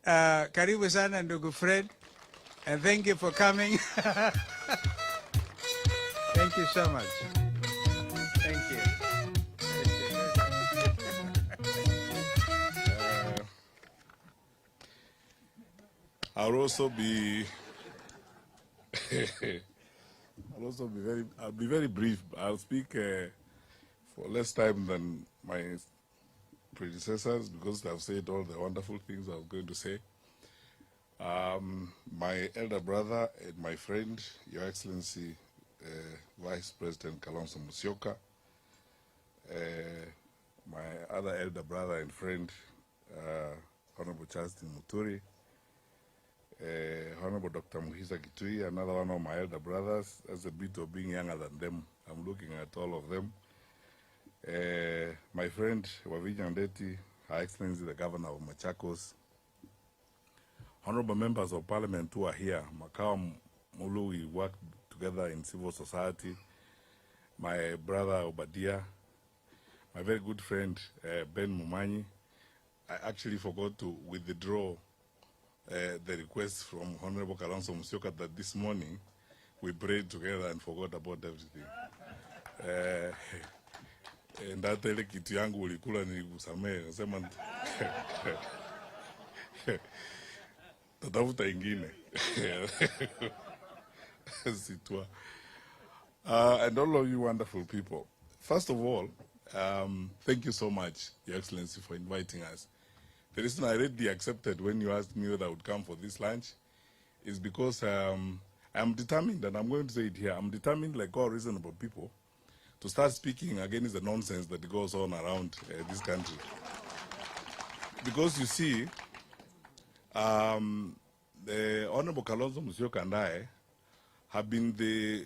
Karibu sana ndugu Fred, and thank you for coming. Thank you so much. Thank you. I'll also be I'll be very brief. I'll speak for less time than my predecessors because they've said all the wonderful things I was going to say. My elder brother and my friend, Your Excellency, Vice President Kalonzo Musyoka, my other elder brother and friend, Honorable Justin Muturi, Honorable Dr. Muhisa Kitui, another one of my elder brothers. That's a bit of being younger than them. I'm looking at all of them. My friend, Wavija Ndeti, Her Excellency, the Governor of Machakos, Honorable members of Parliament who are here, Makao Mulu, we work together in civil society, my brother Obadia, my very good friend Ben Mumanyi. I actually forgot to withdraw the request from Honorable Kalonzo Musyoka that this morning we prayed together and forgot about everything. And that ile kitu yangu ulikula nikusamee, nasema tatafuta ingine. Sitwa. And all of you wonderful people. First of all, thank you so much, Your Excellency, for inviting us. The reason I readily accepted when you asked me whether I would come for this lunch is because I'm determined, and I'm going to say it here, I'm determined, like all reasonable people, to start speaking against the nonsense that goes on around this country. Because you see, the Honorable Kalonzo Musyoka and I have been the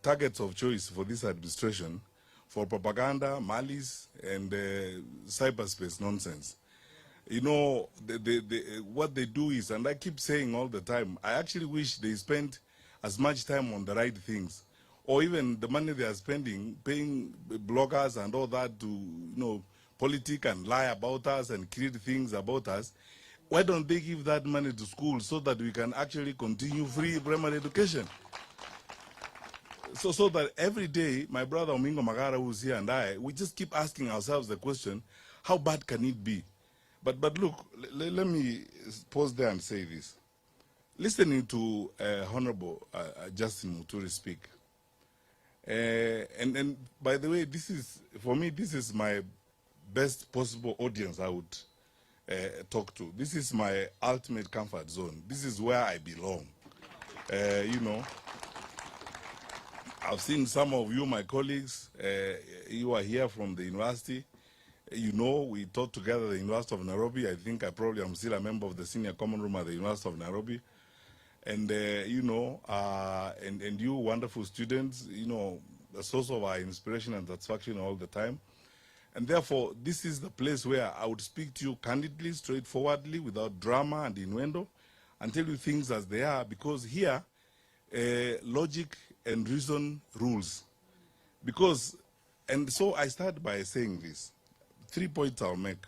targets of choice for this administration for propaganda, malice, and cyberspace nonsense. You know, what they do is, and I keep saying all the time, I actually wish they spent as much time on the right things, or even the money they are spending, paying bloggers and all that to, you know, politic and lie about us and create things about us. Why don't they give that money to schools so that we can actually continue free primary education? So that every day, my brother Omingo Magara, who's here, and I, we just keep asking ourselves the question, how bad can it be? But look, let me pause there and say this. Listening to Honorable Justin Muturi speak, and by the way, this is, for me, this is my best possible audience I would talk to. This is my ultimate comfort zone. This is where I belong. You know, I've seen some of you, my colleagues, you are here from the university. You know, we taught together at the University of Nairobi. I think I probably am still a member of the senior common room at the University of Nairobi. And, you know, and you wonderful students, you know, the source of our inspiration and satisfaction all the time. And therefore, this is the place where I would speak to you candidly, straightforwardly, without drama and innuendo, and tell you things as they are, because here, logic and reason rules. Because, and so I start by saying this. 3 points I'll make.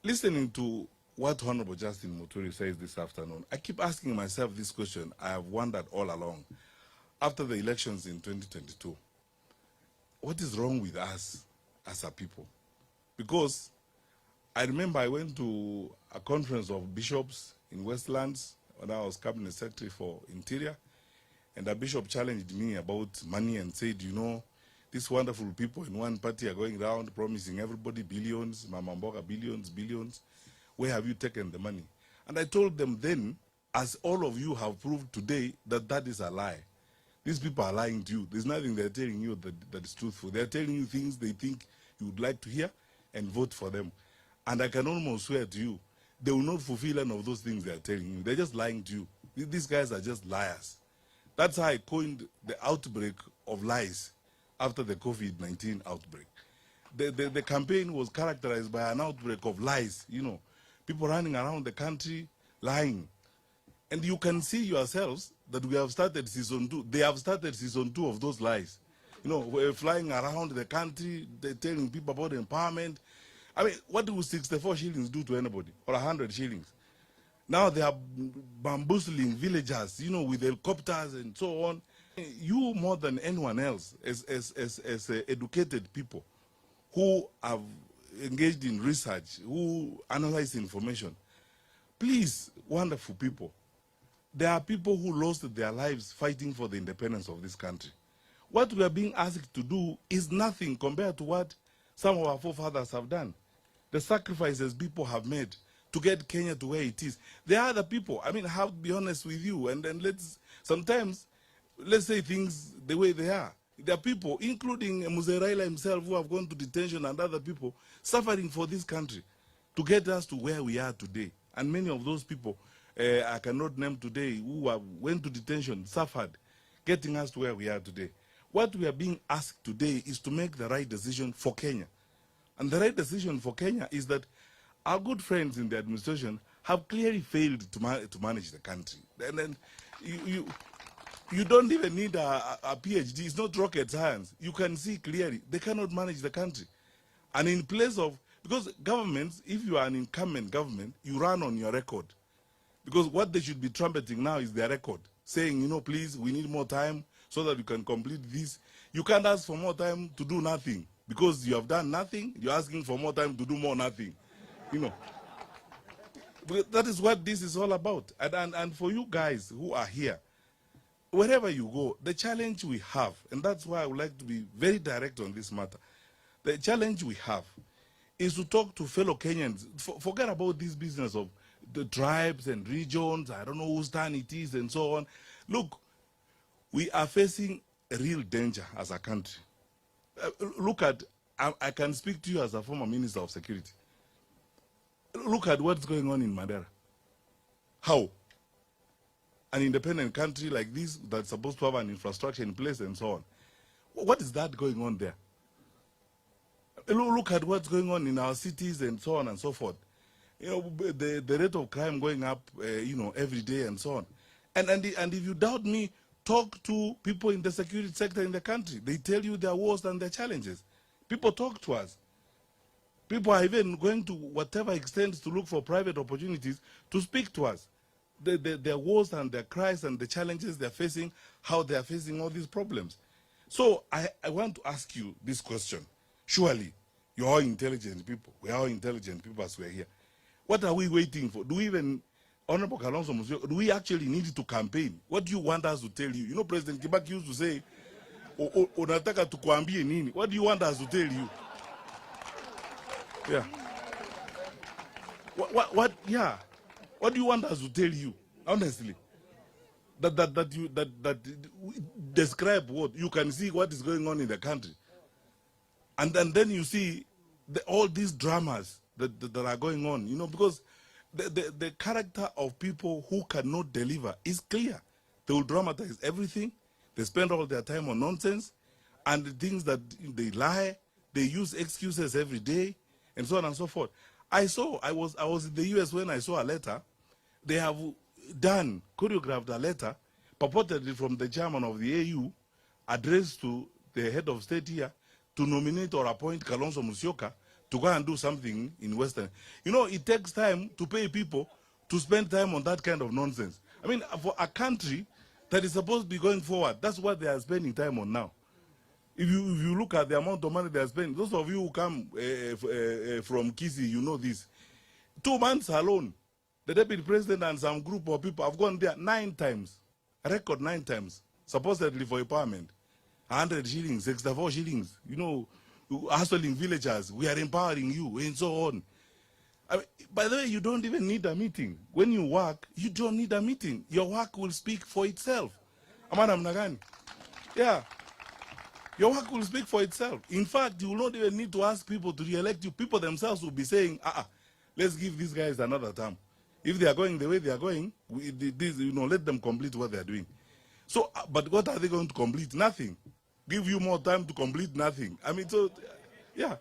Listening to what Honorable Justin Muturi says this afternoon, I keep asking myself this question I have wondered all along. After the elections in 2022, what is wrong with us as a people? Because I remember I went to a conference of bishops in Westlands when I was Cabinet Secretary for Interior, and a bishop challenged me about money and said, you know, these wonderful people in one party are going around promising everybody billions, Mama Mboga billions. Where have you taken the money? And I told them then, as all of you have proved today, that that is a lie. These people are lying to you. There's nothing they're telling you that is truthful. They're telling you things they think you would like to hear and vote for them. And I can almost swear to you, they will not fulfill any of those things they're telling you. They're just lying to you. These guys are just liars. That's how I coined the outbreak of lies after the COVID-19 outbreak. The campaign was characterized by an outbreak of lies, you know, people running around the country lying. And you can see yourselves that we have started season 2. They have started season 2 of those lies. You know, we're flying around the country, they're telling people about empowerment. I mean, what do 64 shillings do to anybody? Or 100 shillings? Now they are bamboozling villagers, you know, with helicopters and so on. You more than anyone else, as educated people who have engaged in research, who analyze information, please, wonderful people, there are people who lost their lives fighting for the independence of this country. What we are being asked to do is nothing compared to what some of our forefathers have done. The sacrifices people have made to get Kenya to where it is. There are other people. I mean, I have to be honest with you, and then sometimes let's say things the way they are. There are people, including Mzee Raila himself, who have gone to detention, and other people suffering for this country to get us to where we are today. And many of those people, I cannot name today, who went to detention, suffered, getting us to where we are today. What we are being asked today is to make the right decision for Kenya. And the right decision for Kenya is that our good friends in the administration have clearly failed to manage the country. And then you don't even need a PhD. It's not rocket science. You can see clearly they cannot manage the country. And in place of, because governments, if you are an incumbent government, you run on your record. Because what they should be trumpeting now is their record, saying, you know, please, we need more time so that we can complete this. You can't ask for more time to do nothing. Because you have done nothing, you're asking for more time to do more nothing. You know. But that is what this is all about. And for you guys who are here, wherever you go, the challenge we have, and that's why I would like to be very direct on this matter, the challenge we have is to talk to fellow Kenyans. Forget about this business of the tribes and regions, I don't know whose turn it is and so on. Look, we are facing a real danger as a country. Look at, I can speak to you as a former Minister of Security. Look at what's going on in Madera. How? An independent country like this that's supposed to have an infrastructure in place and so on. What is that going on there? Look at what's going on in our cities and so on and so forth. You know, the rate of crime going up, you know, every day and so on. And if you doubt me, talk to people in the security sector in the country. They tell you their woes and their challenges. People talk to us. People are even going to whatever extent to look for private opportunities to speak to us. Their woes and their cries and the challenges they're facing, how they're facing all these problems. So I want to ask you this question. Surely, you're all intelligent people. We're all intelligent people as we're here. What are we waiting for? Do we even, Honorable Kalonzo Musyoka, do we actually need to campaign? What do you want us to tell you? You know, President Kibaki used to say, unataka tukuambie nini? What do you want us to tell you? Yeah. Yeah. What do you want us to tell you? Honestly. That describe what you can see what is going on in the country. And then you see all these dramas that are going on, you know, because the character of people who cannot deliver is clear. They will dramatize everything. They spend all their time on nonsense and the things that they lie. They use excuses every day and so on and so forth. I was in the US when I saw a letter. They have choreographed a letter purportedly from the chairman of the AU addressed to the head of state here to nominate or appoint Kalonzo Musyoka to go and do something in Western. You know, it takes time to pay people to spend time on that kind of nonsense. I mean, for a country that is supposed to be going forward, that's what they are spending time on now. If you look at the amount of money they are spending, those of you who come from Kisi, you know this. 2 months alone, the deputy president and some group of people have gone there 9 times, a record 9 times, supposedly for empowerment. 100 shillings, 64 shillings, you know, hustling villagers, we are empowering you, and so on. I mean, by the way, you don't even need a meeting. When you work, you don't need a meeting. Your work will speak for itself. Amana mnagani? Yeah. Your work will speak for itself. In fact, you will not even need to ask people to re-elect you. People themselves will be saying, let's give these guys another term. If they are going the way they are going, let them complete what they are doing. So, but what are they going to complete? Nothing. Give you more time to complete nothing. I mean, so, yeah.